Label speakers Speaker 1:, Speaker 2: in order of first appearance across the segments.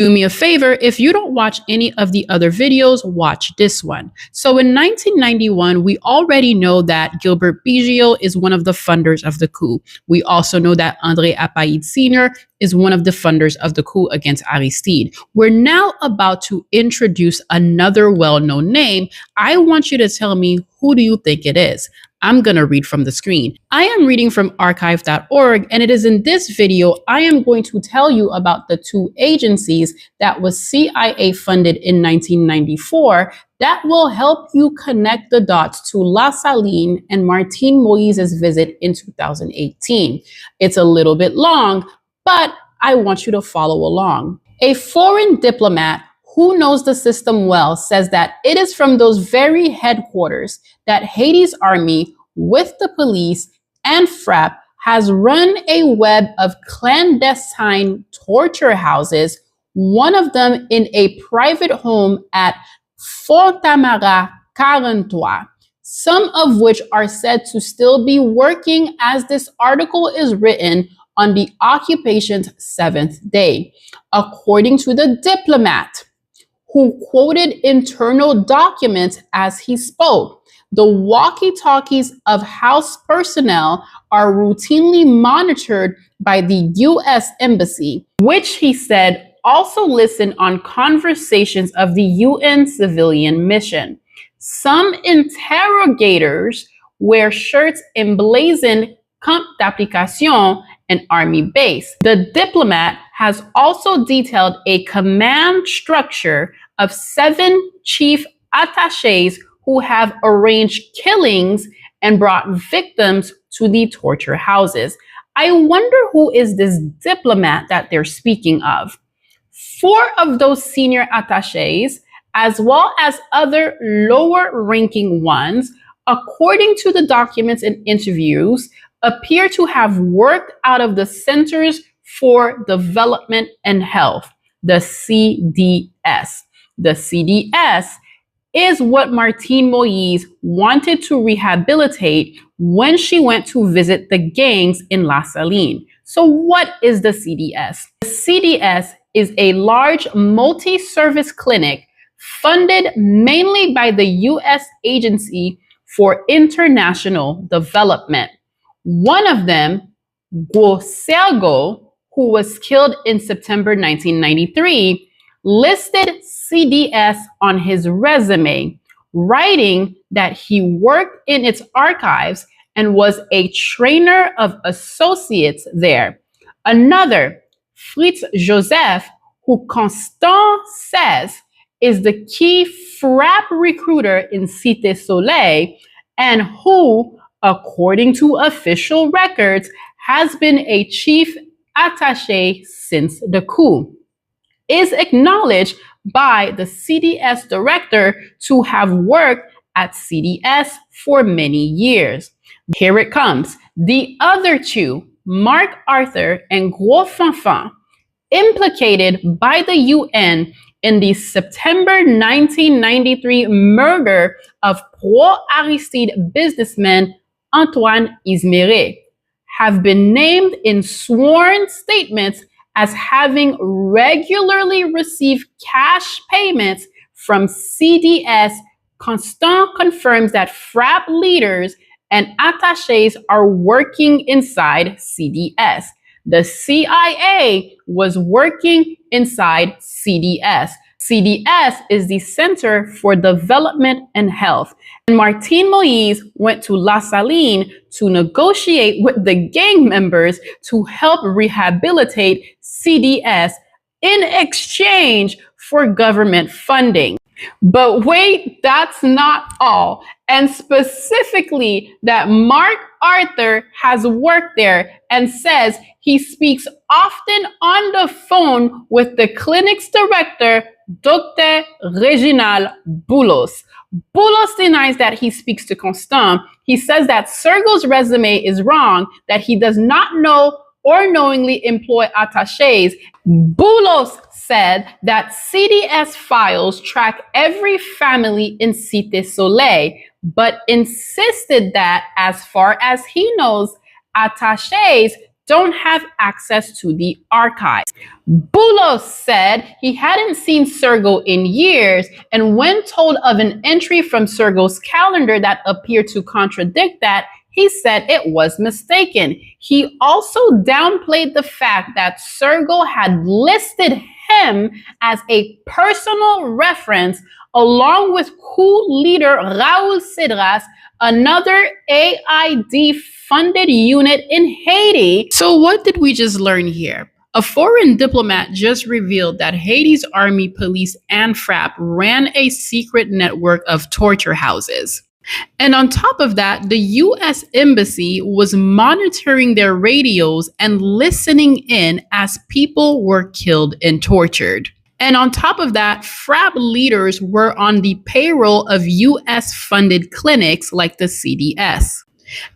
Speaker 1: Do me a favor, if you don't watch any of the other videos, watch this one. So in 1991, we already know that Gilbert Biggio is one of the funders of the coup. We also know that André Apaïd Sr. is one of the funders of the coup against Aristide. We're now about to introduce another well-known name. I want you to tell me, who do you think it is? I'm going to read from the screen. I am reading from archive.org, and it is in this video I am going to tell you about the two agencies that was CIA funded in 1994 that will help you connect the dots to La Saline and Martine Moïse's visit in 2018. It's a little bit long, but I want you to follow along. A foreign diplomat who knows the system well says that it is from those very headquarters that Haiti's army, with the police and FRAP, has run a web of clandestine torture houses, one of them in a private home at Fort Tamara 43, some of which are said to still be working as this article is written on the occupation's 7th day. According to the diplomat, who quoted internal documents as he spoke, the walkie-talkies of house personnel are routinely monitored by the U.S. Embassy, which he said also listened on conversations of the UN civilian mission. Some interrogators wear shirts emblazoned Camp d'Application, an army base. The diplomat has also detailed a command structure of 7 chief attachés who have arranged killings and brought victims to the torture houses. I wonder who is this diplomat that they're speaking of. 4 of those senior attachés, as well as other lower-ranking ones, according to the documents and interviews, appear to have worked out of the Centers for Development and Health, the CDS. The CDS is what Martine Moïse wanted to rehabilitate when she went to visit the gangs in La Saline. So what is the CDS? The CDS is a large multi-service clinic funded mainly by the U.S. Agency for International Development. One of them, Guo Sergo, who was killed in September 1993, listed CDS on his resume, writing that he worked in its archives and was a trainer of associates there. Another, Fritz Joseph, who Constant says is the key FRAP recruiter in Cité Soleil, and who, according to official records, has been a chief attaché since the coup, is acknowledged by the CDS director to have worked at CDS for many years. Here it comes. The other 2, Mark Arthur and Gros Fanfan, implicated by the UN in the September 1993 murder of pro-Aristide businessman Antoine Isméré, have been named in sworn statements as having regularly received cash payments from CDS. Constant confirms that FRAP leaders and attachés are working inside CDS. The CIA was working inside CDS. CDS is the Center for Development and Health. And Martine Moïse went to La Saline to negotiate with the gang members to help rehabilitate CDS in exchange for government funding. But wait, that's not all. And specifically that Mark Arthur has worked there and says he speaks often on the phone with the clinic's director, Dr. Reginald Boulos. Boulos denies that he speaks to Constant. He says that Sergo's resume is wrong, that he does not know or knowingly employ attachés. Boulos said that CDS files track every family in Cité Soleil, but insisted that, as far as he knows, attachés don't have access to the archives. Boulos said he hadn't seen Sergo in years, and when told of an entry from Sergo's calendar that appeared to contradict that, he said it was mistaken. He also downplayed the fact that Sergo had listed him as a personal reference along with coup leader Raoul Cedras, another AID-funded unit in Haiti. So what did we just learn here? A foreign diplomat just revealed that Haiti's army, police, and FRAP ran a secret network of torture houses. And on top of that, the US Embassy was monitoring their radios and listening in as people were killed and tortured. And on top of that, FRAP leaders were on the payroll of US-funded clinics like the CDS.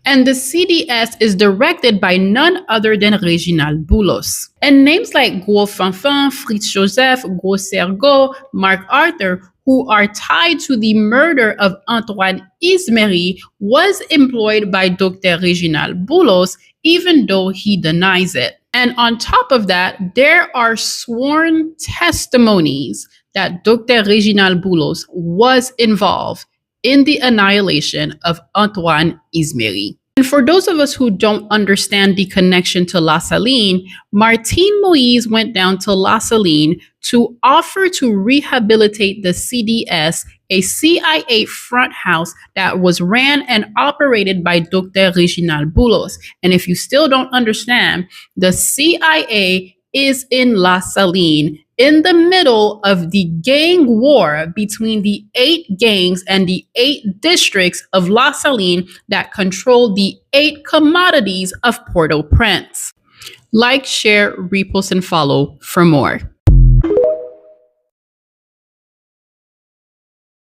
Speaker 1: And the CDS is directed by none other than Reginald Boulos. And names like Gros Fanfan, Fritz Joseph, Gros Sergo, Mark Arthur, who are tied to the murder of Antoine Ismery, was employed by Dr. Reginald Boulos, even though he denies it. And on top of that, there are sworn testimonies that Dr. Reginald Boulos was involved in the annihilation of Antoine Ismery. And for those of us who don't understand the connection to La Saline, Martine Moïse went down to La Saline to offer to rehabilitate the CDS, a CIA front house that was ran and operated by Dr. Reginald Boulos. And if you still don't understand, the CIA is in La Saline, in the middle of the gang war between the 8 gangs and the 8 districts of La Saline that control the 8 commodities of Port-au-Prince. Like, share, repost, and follow for more.